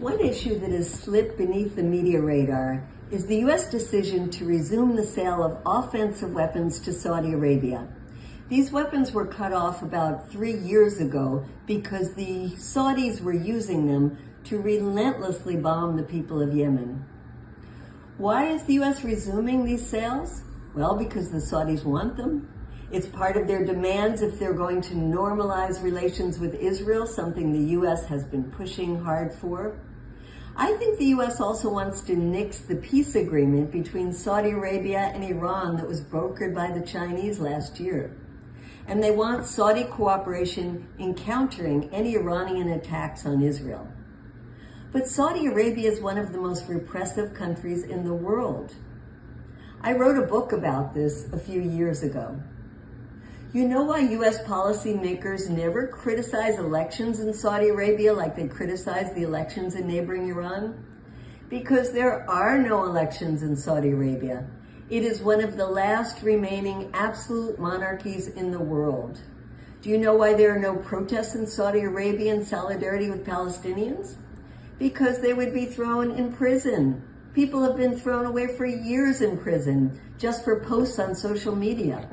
One issue that has slipped beneath the media radar is the U.S. decision to resume the sale of offensive weapons to Saudi Arabia. These weapons were cut off about 3 years ago because the Saudis were using them to relentlessly bomb the people of Yemen. Why is the U.S. resuming these sales? Well, because the Saudis want them. It's part of their demands if they're going to normalize relations with Israel, something the U.S. has been pushing hard for. I think the U.S. also wants to nix the peace agreement between Saudi Arabia and Iran that was brokered by the Chinese last year. And they want Saudi cooperation in countering any Iranian attacks on Israel. But Saudi Arabia is one of the most repressive countries in the world. I wrote a book about this a few years ago. You know why U.S. policymakers never criticize elections in Saudi Arabia like they criticize the elections in neighboring Iran? Because there are no elections in Saudi Arabia. It is one of the last remaining absolute monarchies in the world. Do you know why there are no protests in Saudi Arabia in solidarity with Palestinians? Because they would be thrown in prison. People have been thrown away for years in prison just for posts on social media.